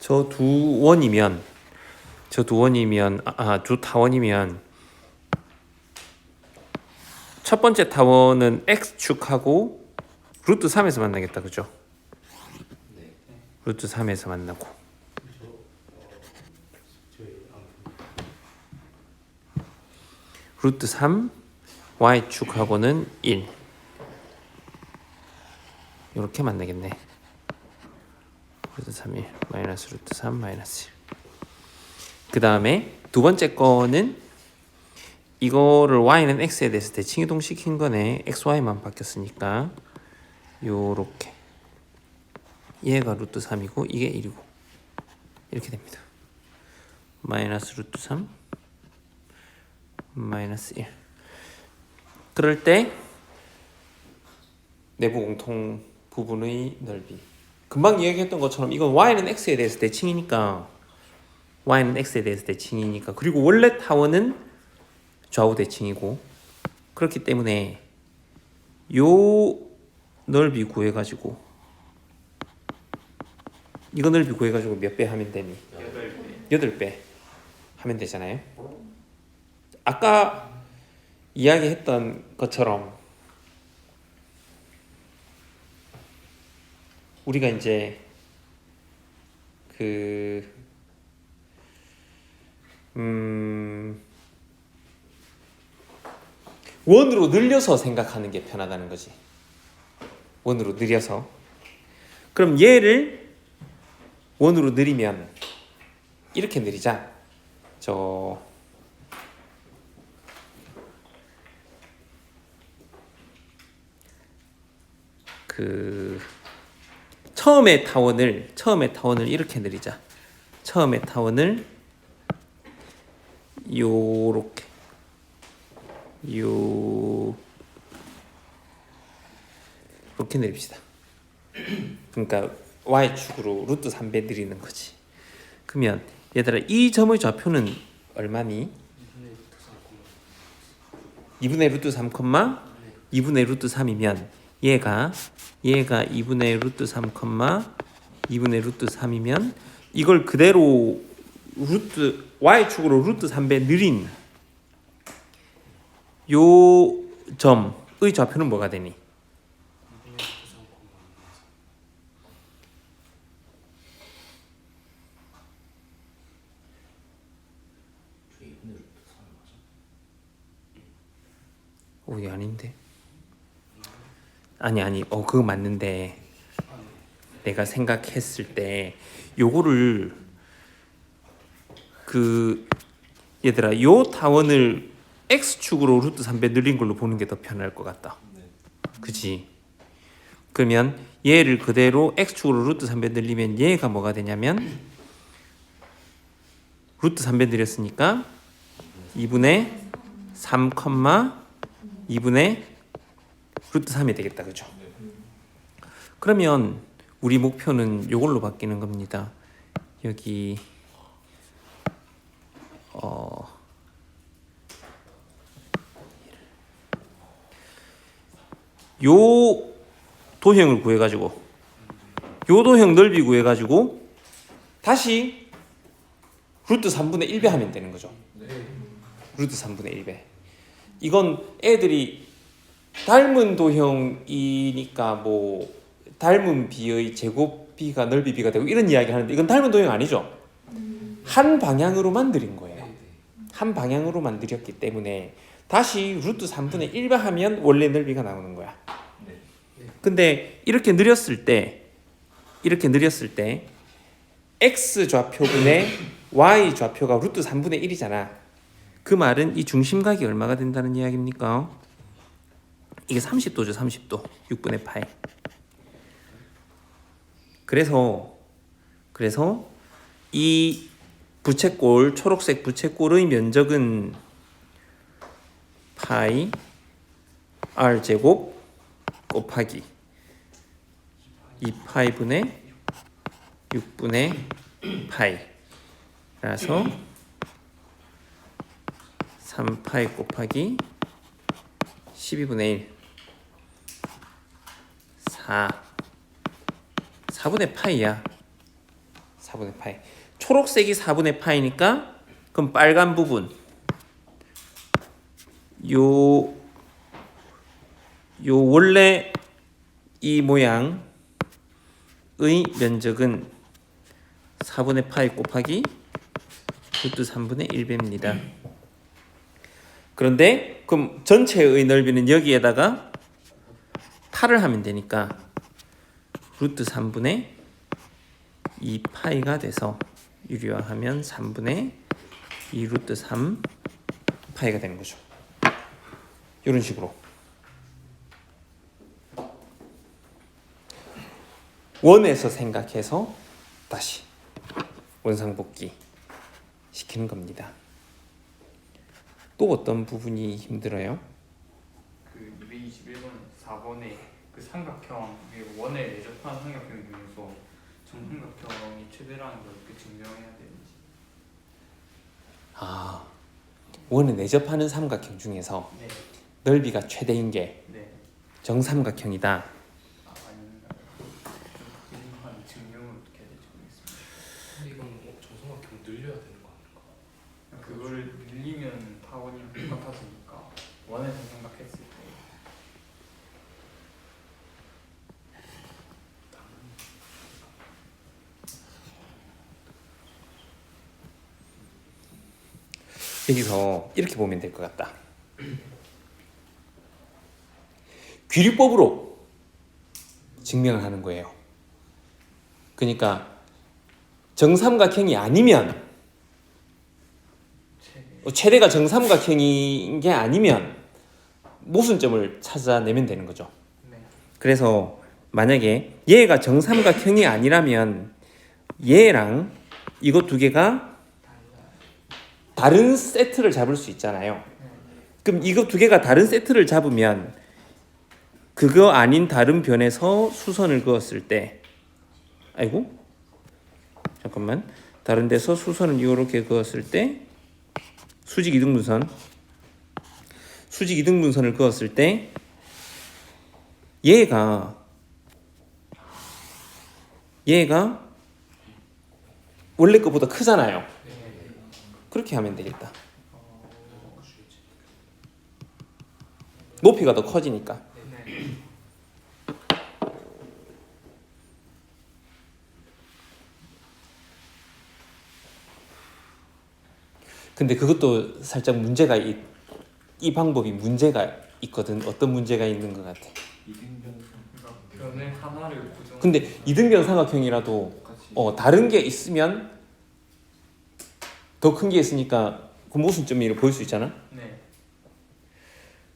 저 두 원이면 두 타원이면 첫 번째 타원은 x축하고 루트 3에서 만나겠다. 그죠? 루트 3에서 만나고 루트 3 y축하고는 1 이렇게 만나겠네. 루트 3 1 마이너스 루트 3 마이너스 1. 그 다음에 두 번째 거는 이거를 y는 x에 대해서 대칭이동 시킨 거네. xy만 바뀌었으니까 요렇게 얘가 루트 3이고 이게 1이고 이렇게 됩니다. 마이너스 루트 3 마이너스 1. 그럴 때 내부 공통 부분의 넓이, 금방 이야기했던 것처럼 이건 y는 x에 대해서 대칭이니까 그리고 원래 타원은 좌우 대칭이고, 그렇기 때문에 요 넓이 구해가지고 이거 넓이 구해가지고 몇 배 하면 되니? 8배 하면 되잖아요. 아까 이야기했던 것처럼 우리가 이제 원으로 늘려서 생각하는 게 편하다는 거지. 원으로 늘려서. 그럼 얘를 원으로 늘리면 이렇게 늘리자. 처음에 타원을 이렇게 늘리자. 처음에 타원을 요렇게 이렇게 내립시다. 그러니까 y축으로 루트 3배 늘리는 거지. 그러면 얘들아, 이 점의 좌표는 얼마니? 2분의 루트 3, 2분의 루트 3이면 얘가 2분의 루트 3, 2분의 루트 3이면 이걸 그대로 y축으로 루트 3배 늘린 요 점의 좌표는 뭐가 되니? 이게 아닌데. 아니 그거 맞는데 내가 생각했을 때 요거를 얘들아, 요 타원을 x축으로 루트 3배 늘린 걸로 보는 게 더 편할 것 같다. 그치? 그러면 얘를 그대로 x축으로 루트 3배 늘리면 얘가 뭐가 되냐면 루트 3배 늘렸으니까 2분의 3, 2분의 루트 3이 되겠다. 그죠? 그러면 우리 목표는 요걸로 바뀌는 겁니다. 여기 요 도형을 구해가지고 요 도형 넓이 구해가지고 다시 루트 3분의 1배 하면 되는 거죠. 루트 3분의 1배. 이건 애들이 닮은 도형이니까 뭐 닮은 비의 제곱 비가 넓이 비가 되고 이런 이야기 하는데, 이건 닮은 도형 아니죠. 한 방향으로만 늘린 거예요. 한 방향으로만 늘렸기 때문에 다시 루트 3분의 1배 하면 원래 넓이가 나오는 거야. 근데 이렇게 늘렸을 때 x 좌표분의 y 좌표가 루트 3분의 1이잖아. 그 말은 이 중심각이 얼마가 된다는 이야기입니까? 이게 30도죠. 30도. 6분의 파이. 그래서 이 부채꼴, 초록색 부채꼴의 면적은 파이 r 제곱 곱하기 2파이분의 6분의 파이라서 3파이 곱하기 12분의 1 4분의 파이야. 4분의 파이. 초록색이 4분의 파이니까 그럼 빨간 부분 요 원래 이 모양의 면적은 4분의 파이 곱하기 루트 3분의 1배입니다. 그런데 그럼 전체의 넓이는 여기에다가 8을 하면 되니까 루트 3분의 2파이가 돼서 유리화하면 3분의 2 루트 3 파이가 되는 거죠. 이런 식으로 원에서 생각해서 다시 원상복귀 시키는 겁니다. 또 어떤 부분이 힘들어요? 그 221번 4번에 그 삼각형 원에 내접한 삼각형 중에서 정삼각형이 최대라는 걸 어떻게 증명해야 되는지. 아, 원에 내접하는 삼각형 중에서 네. 넓이가 최대인 게 네. 정삼각형이다. 아닙니다. 한 증명을 어떻게 해야 될지 모르겠습니다. 근데 이건 정성학형 늘려야 되는 거 아닌가? 그거를 늘리면 타원이랑 똑같아지니까 원에서 생각했을 때 여기서 이렇게 보면 될 것 같다. 귀류법으로 증명을 하는 거예요. 그러니까 정삼각형이 아니면 최대가 정삼각형인 게 아니면 모순점을 찾아내면 되는 거죠. 네. 그래서 만약에 얘가 정삼각형이 아니라면 얘랑 이거 두 개가 다른 세트를 잡을 수 있잖아요. 그럼 이거 두 개가 다른 세트를 잡으면 그거 아닌 다른 변에서 수선을 그었을 때 아이고 잠깐만 다른 데서 수선을 이렇게 그었을 때 수직 이등분선을 그었을 때 얘가 원래 것보다 크잖아요. 그렇게 하면 되겠다. 높이가 더 커지니까. 네. 근데 그것도 살짝 문제가 이 방법이 문제가 있거든. 어떤 문제가 있는 것 같아. 그러니까 변을 하나를 고정. 근데 이등변 삼각형이라도 다른 게 있으면 더 큰 게 있으니까 그 모순점이 보일 수 있잖아. 네.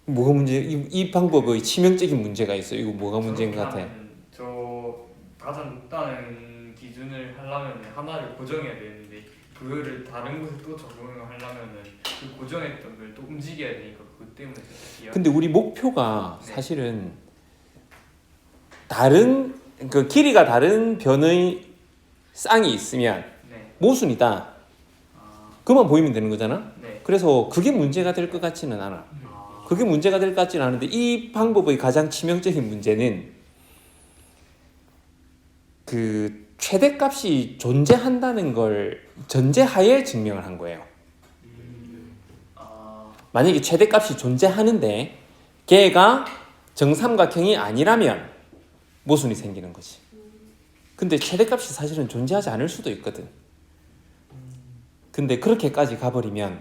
뭐가 문제? 이 방법의 치명적인 문제가 있어. 이거 뭐가 문제인 것 같아? 저 가장 높다는 기준을 하려면 하나를 고정해야 되는데 그거를 다른 곳에 또 적용을 하려면은 그 고정했던 걸 또 움직여야 되니까 그것 때문에 근데 우리 목표가 네. 사실은 다른 그 길이가 다른 변의 쌍이 있으면 네. 모순이다. 그만 보이면 되는 거잖아. 네. 그래서 그게 문제가 될 것 같지는 않아. 그게 문제가 될 것 같지는 않은데 이 방법의 가장 치명적인 문제는 그 최대값이 존재한다는 걸 전제하에 증명을 한 거예요. 만약에 최대값이 존재하는데 걔가 정삼각형이 아니라면 모순이 생기는 거지. 근데 최대값이 사실은 존재하지 않을 수도 있거든. 근데 그렇게까지 가버리면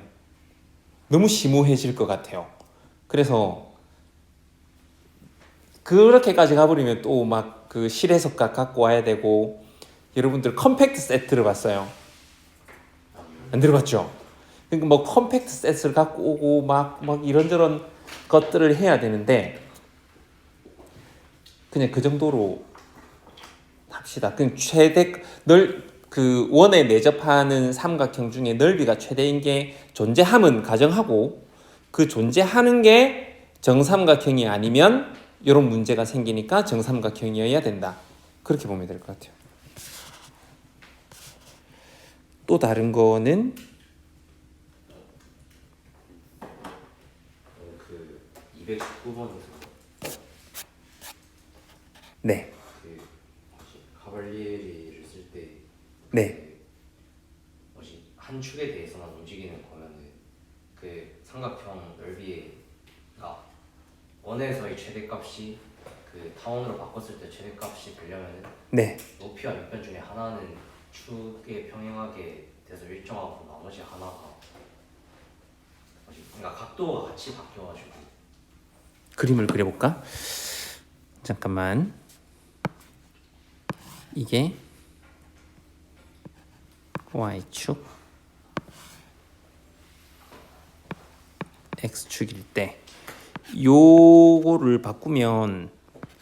너무 심오해질 것 같아요. 그래서 그렇게까지 가버리면 또 막 그 실해석각 갖고 와야 되고. 여러분들 컴팩트 세트를 봤어요? 안 들어봤죠? 그러니까 뭐 컴팩트 세트를 갖고 오고 막 이런저런 것들을 해야 되는데 그냥 그 정도로 합시다. 그냥 그 원에 내접하는 삼각형 중에 넓이가 최대인 게 존재함은 가정하고 그 존재하는 게 정삼각형이 아니면 이런 문제가 생기니까 정삼각형이어야 된다. 그렇게 보면 될 것 같아요. 또 다른 거는 그 219번에서 네. 그 가발리에리를 쓸 때 네. 한 축에 대해서만 움직이는 거면은 그 삼각형 넓이가 원에서의 최대값이 그 타원으로 바꿨을 때 최대값이 되려면은 네. 높이와 밑변 중에 하나는 축에 평행하게 돼서 일정하고 나머지 하나가 그러니까 각도가 같이 바뀌어가지고 그림을 그려볼까? 잠깐만. 이게 Y축 X축일 때 요거를 바꾸면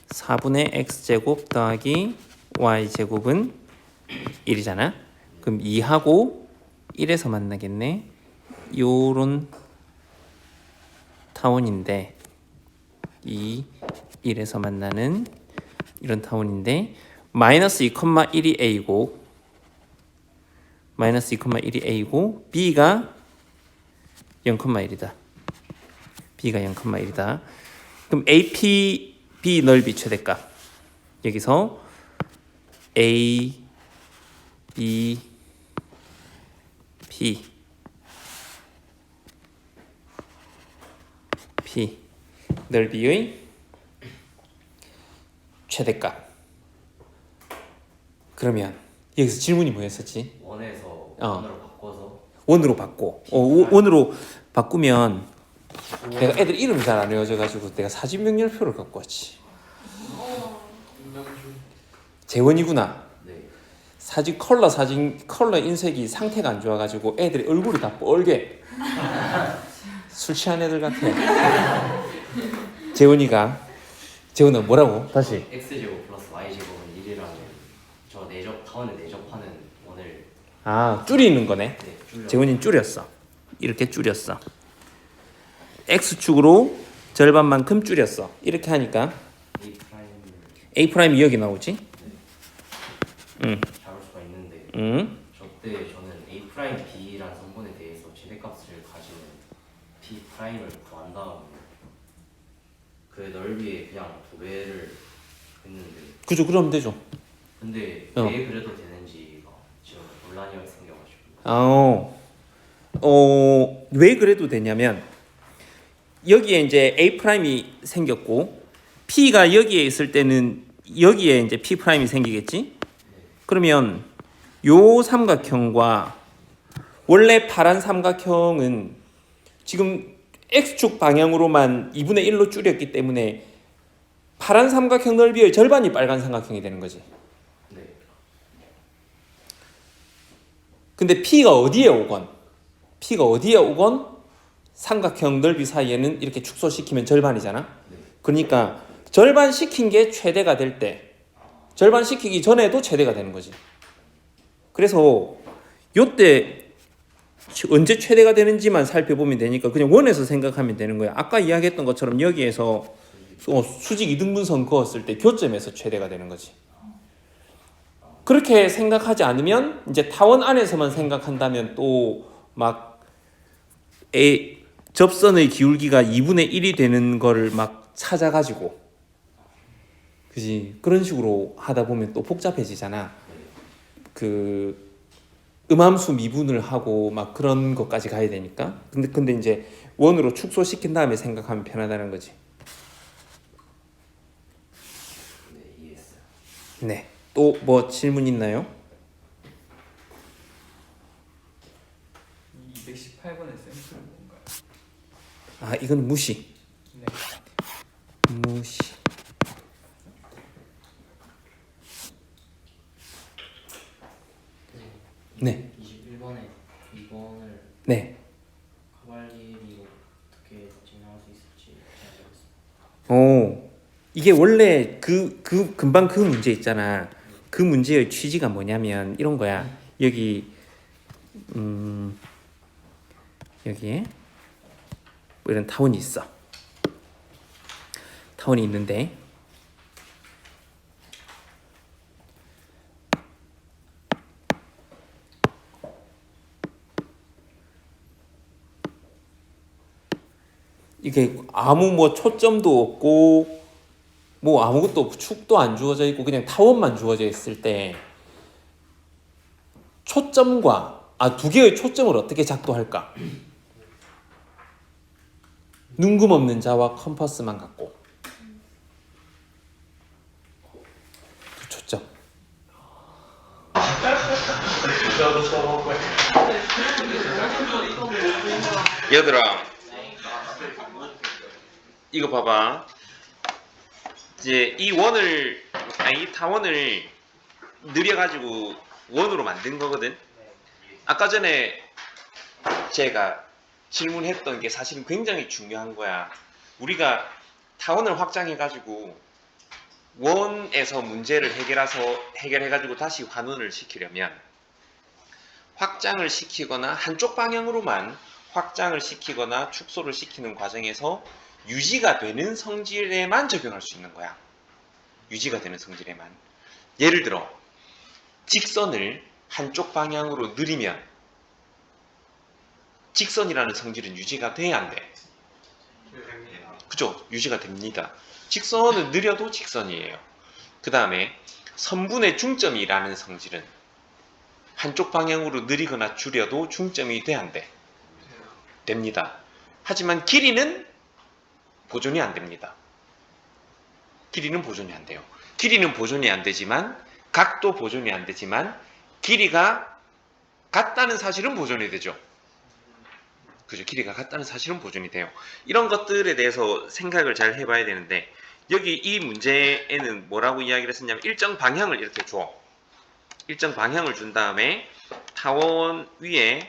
4분의 X제곱 더하기 Y제곱은 1이잖아. 그럼 2하고 1에서 만나겠네. 요런 타원인데 2, 1에서 만나는 이런 타원인데 마이너스 2,1이 A고 마이너스 2,1이 A고 B가 0,1이다. B가 0,1이다. 그럼 AP, B 넓이 최대값 여기서 A, B, P P 넓이의 최대값. 그러면 여기서 질문이 뭐였었지? 원에서 원으로 바꿔서 원으로 바꿔. 원으로 바꾸면 내가 애들 이름이 잘 안 외워져가지고 내가 사진 명렬표를 갖고 왔지. 재원이구나. 네. 사진 컬러 인색이 상태가 안 좋아가지고 애들이 얼굴이 다 뻘게. 술 취한 애들 같아. 재원아 뭐라고? 다시. X제곱 플러스 Y제곱은 1이라는 저 내접 타원에 내접하는 원을 줄이는 거네. 네, 줄여 재원이는 줄였어. 이렇게 줄였어. X축으로 절반만큼 줄였어. 이렇게 하니까 A 프라임을 A'이 여기 나오지? 잡을 수가 있는데 저때 저는 A 프라임 B라는 성분에 대해서 최대값을 가지는 B 프라임을 구한 다음에 그 넓이에 그냥 도배를 했는데 그죠? 그러면 되죠. 근데 어. 왜 그래도 되는지가 지금 논란이 생겨가지고 왜 그래도 되냐면 여기에 이제 A'이 생겼고 P가 여기에 있을 때는 여기에 이제 P'이 생기겠지? 그러면 요 삼각형과 원래 파란 삼각형은 지금 X축 방향으로만 2분의 1로 줄였기 때문에 파란 삼각형 넓이의 절반이 빨간 삼각형이 되는 거지. 네. 근데 P가 어디에 오건 삼각형 넓이 사이에는 이렇게 축소시키면 절반이잖아. 그러니까 절반 시킨 게 최대가 될 때 절반 시키기 전에도 최대가 되는 거지. 그래서 요때 언제 최대가 되는지만 살펴보면 되니까 그냥 원에서 생각하면 되는 거야. 아까 이야기했던 것처럼 여기에서 수직 이등분선 그었을 때 교점에서 최대가 되는 거지. 그렇게 생각하지 않으면 이제 타원 안에서만 생각한다면 또 막 접선의 기울기가 2분의 1이 되는 거를 막 찾아가지고 그지? 그런 식으로 하다 보면 또 복잡해지잖아. 그 음함수 미분을 하고 막 그런 것까지 가야 되니까. 근데 이제 원으로 축소시킨 다음에 생각하면 편하다는 거지. 네, 이해했어요. 네. 또 뭐 질문 있나요? 218번의 샘플은 뭔가요? 이건 무시. 네. 무시. 네. 21번에 2번을 네. 카발리로 어떻게 증명할 수 있을지 생각해봤습니다. 이게 원래 금방 그 문제 있잖아. 그 문제의 취지가 뭐냐면 이런 거야. 여기에 뭐 이런 타원이 있어. 타원이 있는데 이게 아무 뭐 초점도 없고 뭐 아무것도 없고 축도 안 주어져 있고 그냥 타원만 주어져 있을 때 초점과 두 개의 초점을 어떻게 작동할까? 눈금 없는 자와 컴퍼스만 갖고 두 초점. 얘들아, 이거 봐봐. 이제 이 타원을 느려가지고 원으로 만든 거거든. 아까 전에 제가 질문했던 게 사실은 굉장히 중요한 거야. 우리가 타원을 확장해가지고 원에서 문제를 해결해가지고 다시 환원을 시키려면 확장을 시키거나 한쪽 방향으로만 확장을 시키거나 축소를 시키는 과정에서 유지가 되는 성질에만 적용할 수 있는 거야. 유지가 되는 성질에만. 예를 들어 직선을 한쪽 방향으로 느리면 직선이라는 성질은 유지가 돼야 안 돼? 그죠? 유지가 됩니다. 직선은 느려도 직선이에요. 그 다음에 선분의 중점이라는 성질은 한쪽 방향으로 느리거나 줄여도 중점이 돼 안 돼? 됩니다. 하지만 길이는 보존이 안 됩니다. 길이는 보존이 안 돼요. 길이는 보존이 안 되지만 각도 보존이 안 되지만 길이가 같다는 사실은 보존이 되죠. 그죠? 길이가 같다는 사실은 보존이 돼요. 이런 것들에 대해서 생각을 잘 해봐야 되는데 여기 이 문제에는 뭐라고 이야기를 했었냐면 일정 방향을 이렇게 줘. 일정 방향을 준 다음에 타원 위에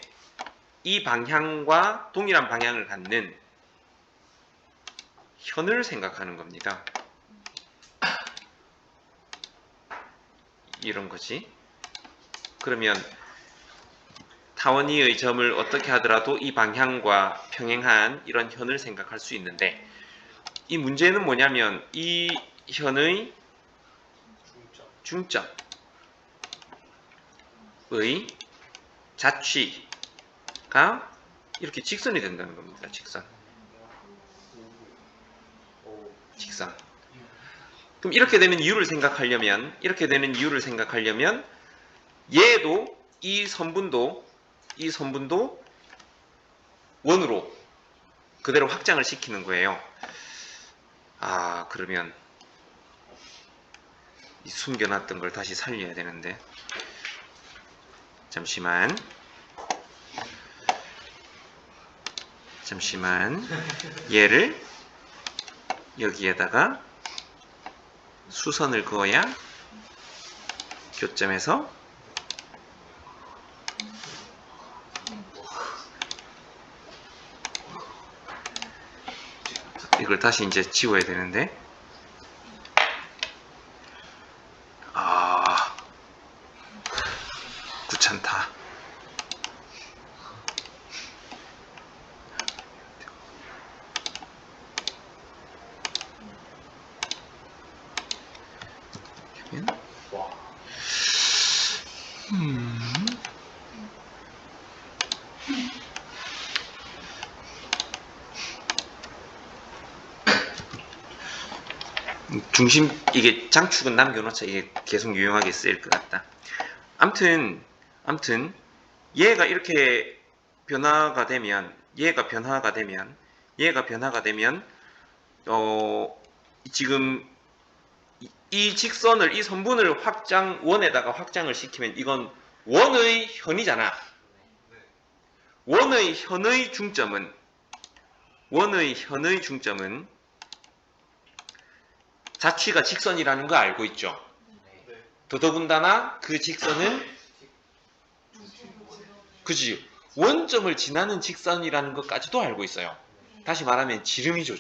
이 방향과 동일한 방향을 갖는 현을 생각하는 겁니다. 이런 거지. 그러면 타원 위의 점을 어떻게 하더라도 이 방향과 평행한 이런 현을 생각할 수 있는데 이 문제는 뭐냐면 이 현의 중점의 자취가 이렇게 직선이 된다는 겁니다. 직선. 그럼 이렇게 되는 이유를 생각하려면 얘도 이 선분도 원으로 그대로 확장을 시키는 거예요. 그러면 이 숨겨놨던 걸 다시 살려야 되는데 잠시만 얘를 여기에다가 수선을 그어야 교점에서 이걸 다시 이제 지워야 되는데 귀찮다. 중심 이게 장축은 남겨놓자. 이게 계속 유용하게 쓰일 것 같다. 암튼 얘가 이렇게 변화가 되면 지금 이 직선을 이 선분을 원에다가 확장을 시키면 이건 원의 현이잖아. 원의 현의 중점은 자취가 직선이라는 거 알고 있죠? 더더군다나 그 직선은 그지 원점을 지나는 직선이라는 것까지도 알고 있어요. 다시 말하면 지름이죠.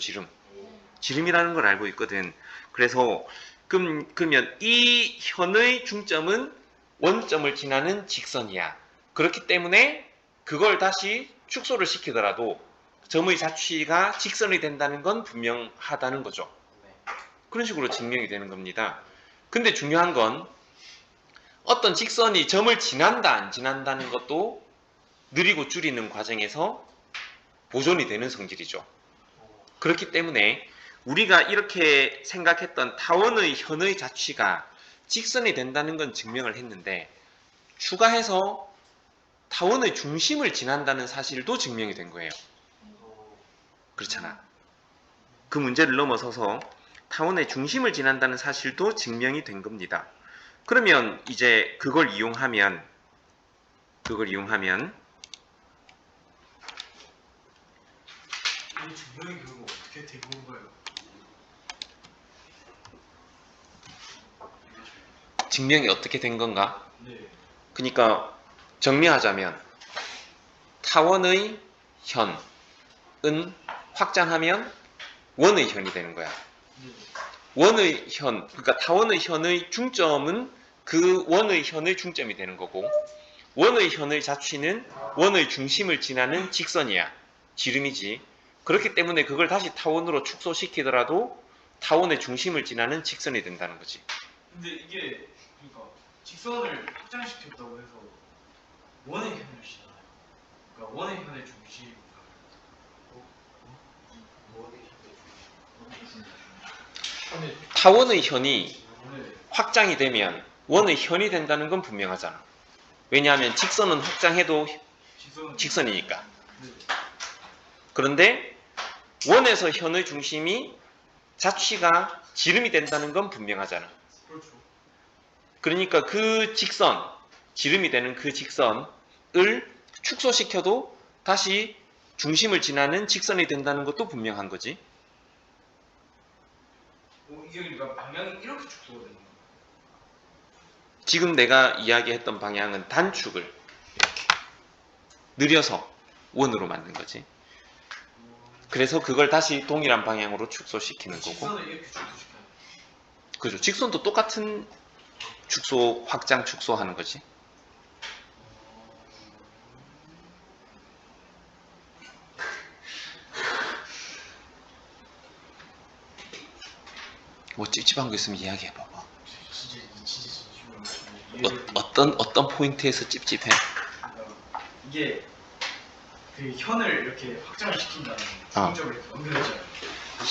지름이라는 걸 알고 있거든. 그래서 그러면 이 현의 중점은 원점을 지나는 직선이야. 그렇기 때문에 그걸 다시 축소를 시키더라도 점의 자취가 직선이 된다는 건 분명하다는 거죠. 그런 식으로 증명이 되는 겁니다. 근데 중요한 건 어떤 직선이 점을 지난다 안 지난다는 것도 느리고 줄이는 과정에서 보존이 되는 성질이죠. 그렇기 때문에 우리가 이렇게 생각했던 타원의 현의 자취가 직선이 된다는 건 증명을 했는데 추가해서 타원의 중심을 지난다는 사실도 증명이 된 거예요. 그렇잖아. 그 문제를 넘어서서 타원의 중심을 지난다는 사실도 증명이 된 겁니다. 그러면 이제 그걸 이용하면 이 증명이 결국 어떻게 된 건가요? 증명이 어떻게 된 건가? 네. 그러니까 정리하자면 타원의 현은 확장하면 원의 현이 되는 거야. 네. 원의 현, 그러니까 타원의 현의 중점은 그 원의 현의 중점이 되는 거고, 원의 현의 자취는 원의 중심을 지나는 직선이야. 지름이지. 그렇기 때문에 그걸 다시 타원으로 축소시키더라도 타원의 중심을 지나는 직선이 된다는 거지. 근데 이게 그러니까 직선을 확장시켰다고 해서 원의 현을 시나요? 그러니까 원의 현의 중심. 타원의 현이 네. 확장이 되면 원의 현이 된다는 건 분명하잖아. 왜냐하면 직선은 확장해도 직선은 직선이니까. 네. 그런데 원에서 현의 중심이 자취가 지름이 된다는 건 분명하잖아. 그렇죠. 그러니까 그 직선, 지름이 되는 그 직선을 축소시켜도 다시 중심을 지나는 직선이 된다는 것도 분명한 거지. 이게 그러니까 방향이 이렇게 축소가 되는 거예요. 지금 내가 이야기했던 방향은 단축을 느려서 원으로 만든 거지. 그래서 그걸 다시 동일한 방향으로 축소시키는 거고. 직선을 이렇게 축소시켜야 돼요. 그죠. 직선도 똑같은 축소, 확장, 축소하는 거지. 뭐 찝찝한 거 있으면 이야기해봐봐. 진짜 어떤 포인트에서 찝찝해? 이게 그 현을 이렇게 확장을 시킨다는 어. 중점을 이렇게 연결하잖아요.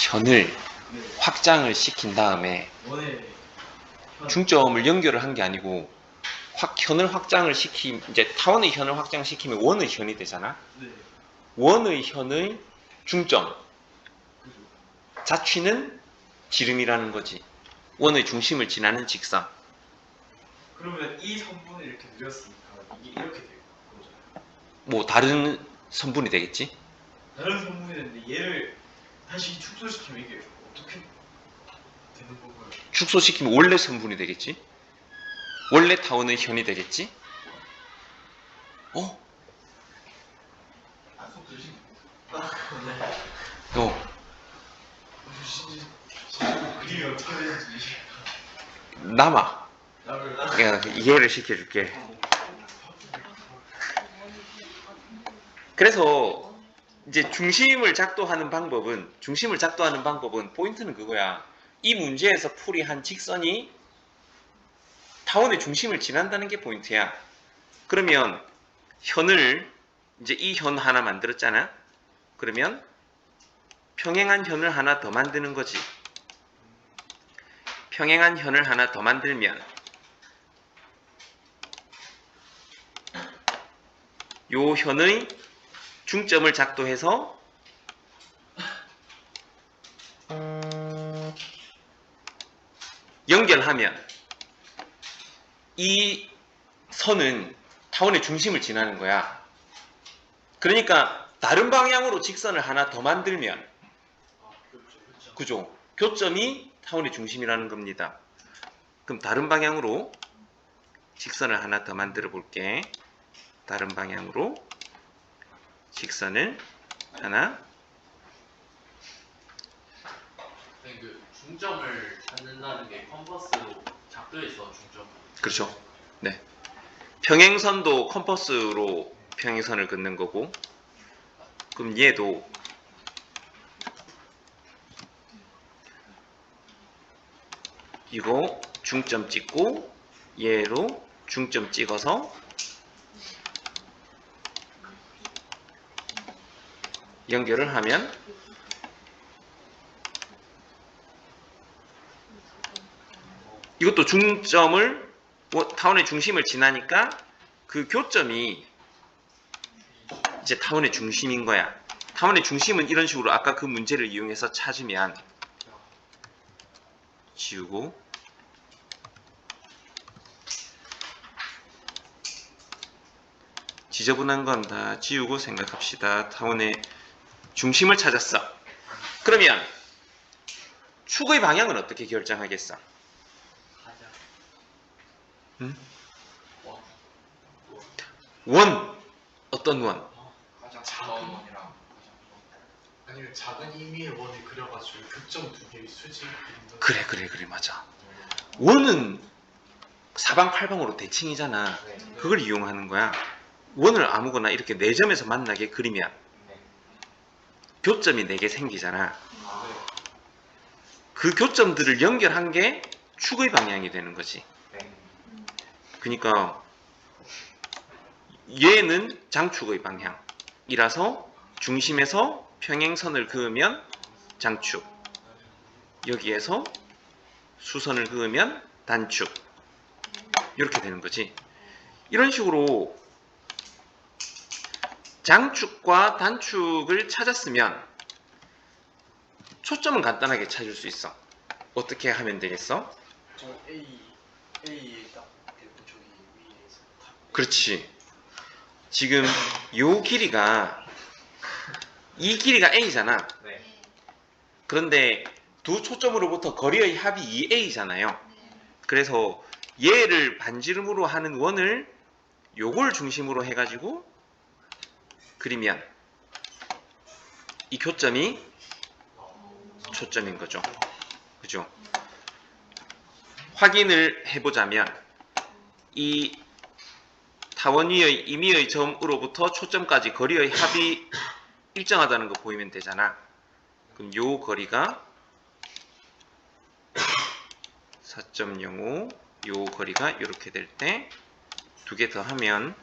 현을 네. 확장을 시킨 다음에 원의 현. 중점을 연결을 한 게 아니고 현을 확장을 이제 타원의 현을 확장시키면 원의 현이 되잖아. 네. 원의 현의 중점, 그죠. 자취는 지름이라는 거지. 원의 중심을 지나는 직선. 그러면 이 선분을 이렇게 늘렸으니까 이게 이렇게 되는 거잖아요. 뭐 다른 선분이 되겠지. 다른 선분이 되는데 얘를 다시 축소시키면 이게 어떻게 되는 건가요? 축소시키면 원래 선분이 되겠지. 원래 타원의 현이 되겠지. 어? 속 드시. 어. 그림이 어떻게 되는지. 남아. 나를 내가 이해를 시켜줄게. 그래서 이제 중심을 작도하는 방법은 포인트는 그거야. 이 문제에서 풀이한 직선이 타원의 중심을 지난다는 게 포인트야. 그러면 현을 이제 이 현 하나 만들었잖아. 그러면 평행한 현을 하나 더 만드는 거지. 평행한 현을 하나 더 만들면 요 현의 중점을 작도해서 연결하면 이 선은 타원의 중심을 지나는 거야. 그러니까 다른 방향으로 직선을 하나 더 만들면 그죠? 교점이 타원의 중심이라는 겁니다. 그럼 다른 방향으로 직선을 하나 더 만들어 볼게. 다른 방향으로 직선을 하나. 그 중점을 찾는다는 게 컴퍼스로 작도해서 중점. 그렇죠. 네. 평행선도 컴퍼스로 평행선을 긋는 거고, 그럼 얘도 이거 중점 찍고 얘로 중점 찍어서 연결을 하면 이것도 중점을 타원의 중심을 지나니까 그 교점이 이제 타원의 중심인 거야. 타원의 중심은 이런 식으로 아까 그 문제를 이용해서 찾으면 지우고 지저분한 건 다 지우고 생각합시다. 타원의 중심을 찾았어. 그러면 축의 방향은 어떻게 결정하겠어? 가자. 응? 원. 원. 어떤 원? 가장 작은 가까운 원이랑 아니면 작은 의미의 원을 그려가지고 교점 두 개의 수직 그림도 그래 맞아. 원은 사방팔방으로 대칭이잖아. 그걸 이용하는 거야. 원을 아무거나 이렇게 4점에서 만나게 그리면 교점이 4개 생기잖아. 그 교점들을 연결한 게 축의 방향이 되는 거지. 그러니까 얘는 장축의 방향이라서 중심에서 평행선을 그으면 장축, 여기에서 수선을 그으면 단축, 이렇게 되는 거지. 이런 식으로 장축과 단축을 찾았으면 초점은 간단하게 찾을 수 있어. 어떻게 하면 되겠어? 저 A에 딱 대고 저기 위에서 다 그렇지. 지금 요 길이가 이 길이가 A잖아. 그런데 두 초점으로부터 거리의 합이 2A잖아요. 그래서 얘를 반지름으로 하는 원을 요걸 중심으로 해가지고 그리면 이 교점이 초점인 거죠. 그죠? 확인을 해보자면 이 타원 위의 임의의 점으로부터 초점까지 거리의 합이 일정하다는 거 보이면 되잖아. 그럼 요 거리가 4.05, 요 거리가 이렇게 될 때 두 개 더 하면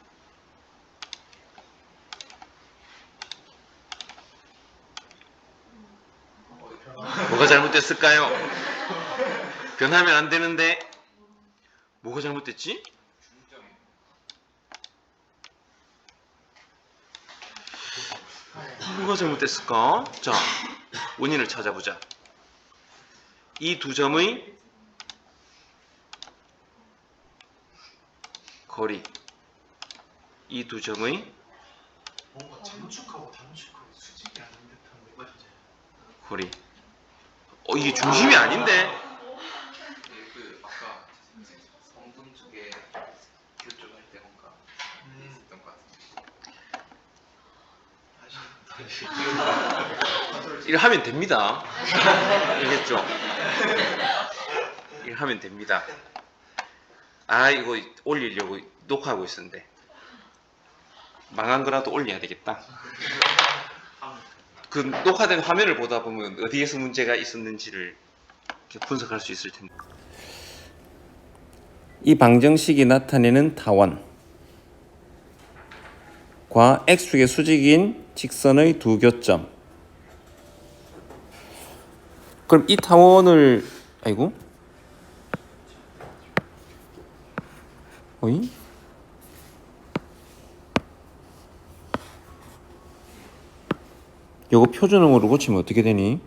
뭐가 잘못됐을까요? 변하면 안 되는데 뭐가 잘못됐지? 뭐가 잘못됐을까? 자, 원인을 찾아보자. 이 두 점의 거리, 이 두 점의 뭔가 장축하고 단축하고 수직이 아닌 듯한 거 맞지? 거리. 이게 중심이 아닌데? 그 아까 성분 쪽에 교쪽할 때 뭔가 있었던 것 같은데. 이렇게 하면 됩니다. 알겠죠? 이렇게 하면 됩니다. 아, 이거 올리려고 녹화하고 있었는데 망한 거라도 올려야 되겠다. 그 녹화된 화면을 보다 보면 어디에서 문제가 있었는지를 이렇게 분석할 수 있을 텐데. 이 방정식이 나타내는 타원과 x축의 수직인 직선의 두 교점. 그럼 이 타원을 어이? 요거 표준형으로 고치면 어떻게 되니?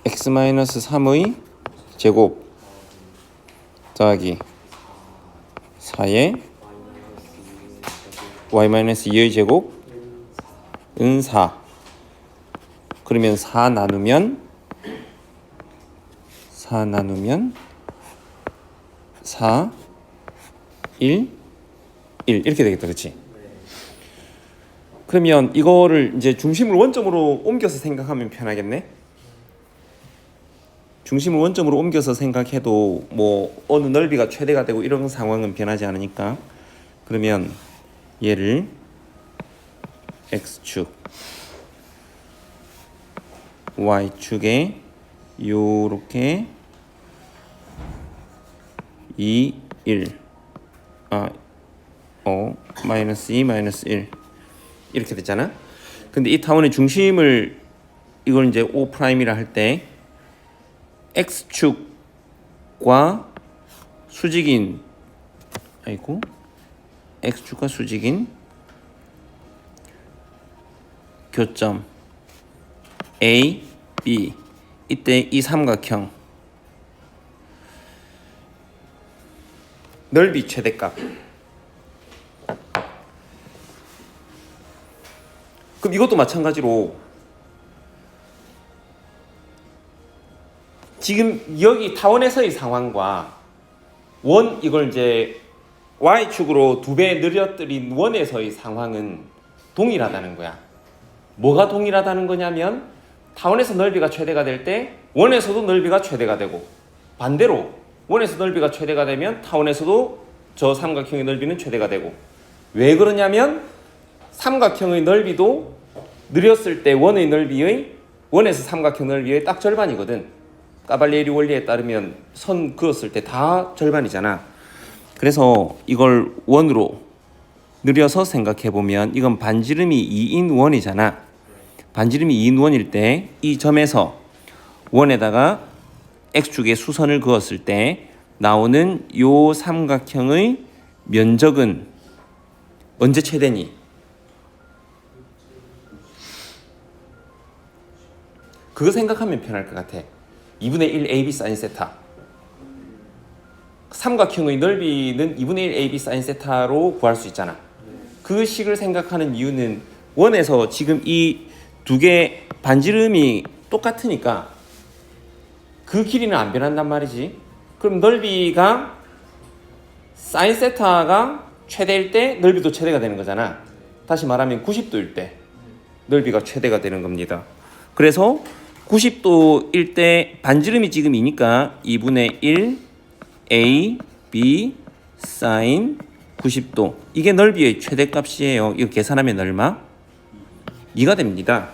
x-3의 제곱 더하기 4의 y-2의 제곱 은 4. 그러면 4 나누면 4, 1 이렇게 되겠다. 그치? 그러면 이거를 이제 중심을 원점으로 옮겨서 생각하면 편하겠네. 중심을 원점으로 옮겨서 생각해도 뭐 어느 넓이가 최대가 되고 이런 상황은 변하지 않으니까, 그러면 얘를 x축 y축에 요렇게 2, 1 마이너스 2, 마이너스 1 이렇게 됐잖아. 근데 이 타원의 중심을 이걸 이제 O'이라 할 때 x축과 수직인 x축과 수직인 교점 A, B. 이때 이 삼각형 넓이 최대값. 그럼 이것도 마찬가지로 지금 여기 타원에서의 상황과 원 이걸 이제 y축으로 2배 늘려뜨린 원에서의 상황은 동일하다는 거야. 뭐가 동일하다는 거냐면 타원에서 넓이가 최대가 될 때 원에서도 넓이가 최대가 되고 반대로 원에서 넓이가 최대가 되면 타원에서도 저 삼각형의 넓이는 최대가 되고 왜 그러냐면 삼각형의 넓이도 늘렸을 때 원의 넓이의 원에서 삼각형 넓이의 딱 절반이거든. 까발리에리 원리에 따르면 선 그었을 때 다 절반이잖아. 그래서 이걸 원으로 늘려서 생각해보면 이건 반지름이 2인 원이잖아. 반지름이 2인 원일 때 이 점에서 원에다가 x축에 수선을 그었을 때 나오는 요 삼각형의 면적은 언제 최대니? 그거 생각하면 편할 것 같아. 2분의 1 AB 사인 세타. 삼각형의 넓이는 2분의 1 AB 사인 세타로 구할 수 있잖아. 그 식을 생각하는 이유는 원에서 지금 이 두 개 반지름이 똑같으니까 그 길이는 안 변한단 말이지. 그럼 넓이가 사인 세타가 최대일 때 넓이도 최대가 되는 거잖아. 다시 말하면 90도일 때 넓이가 최대가 되는 겁니다. 그래서 90도일 때 반지름이 지금 2니까 2분의 1 A, B, 사인 90도. 이게 넓이의 최대값이에요. 이거 계산하면 얼마? 2가 됩니다.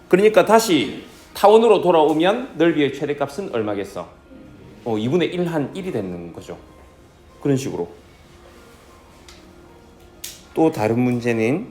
그러니까 다시 타원으로 돌아오면 넓이의 최대값은 얼마겠어? 2분의 1 한 1이 되는 거죠. 그런 식으로. 또 다른 문제는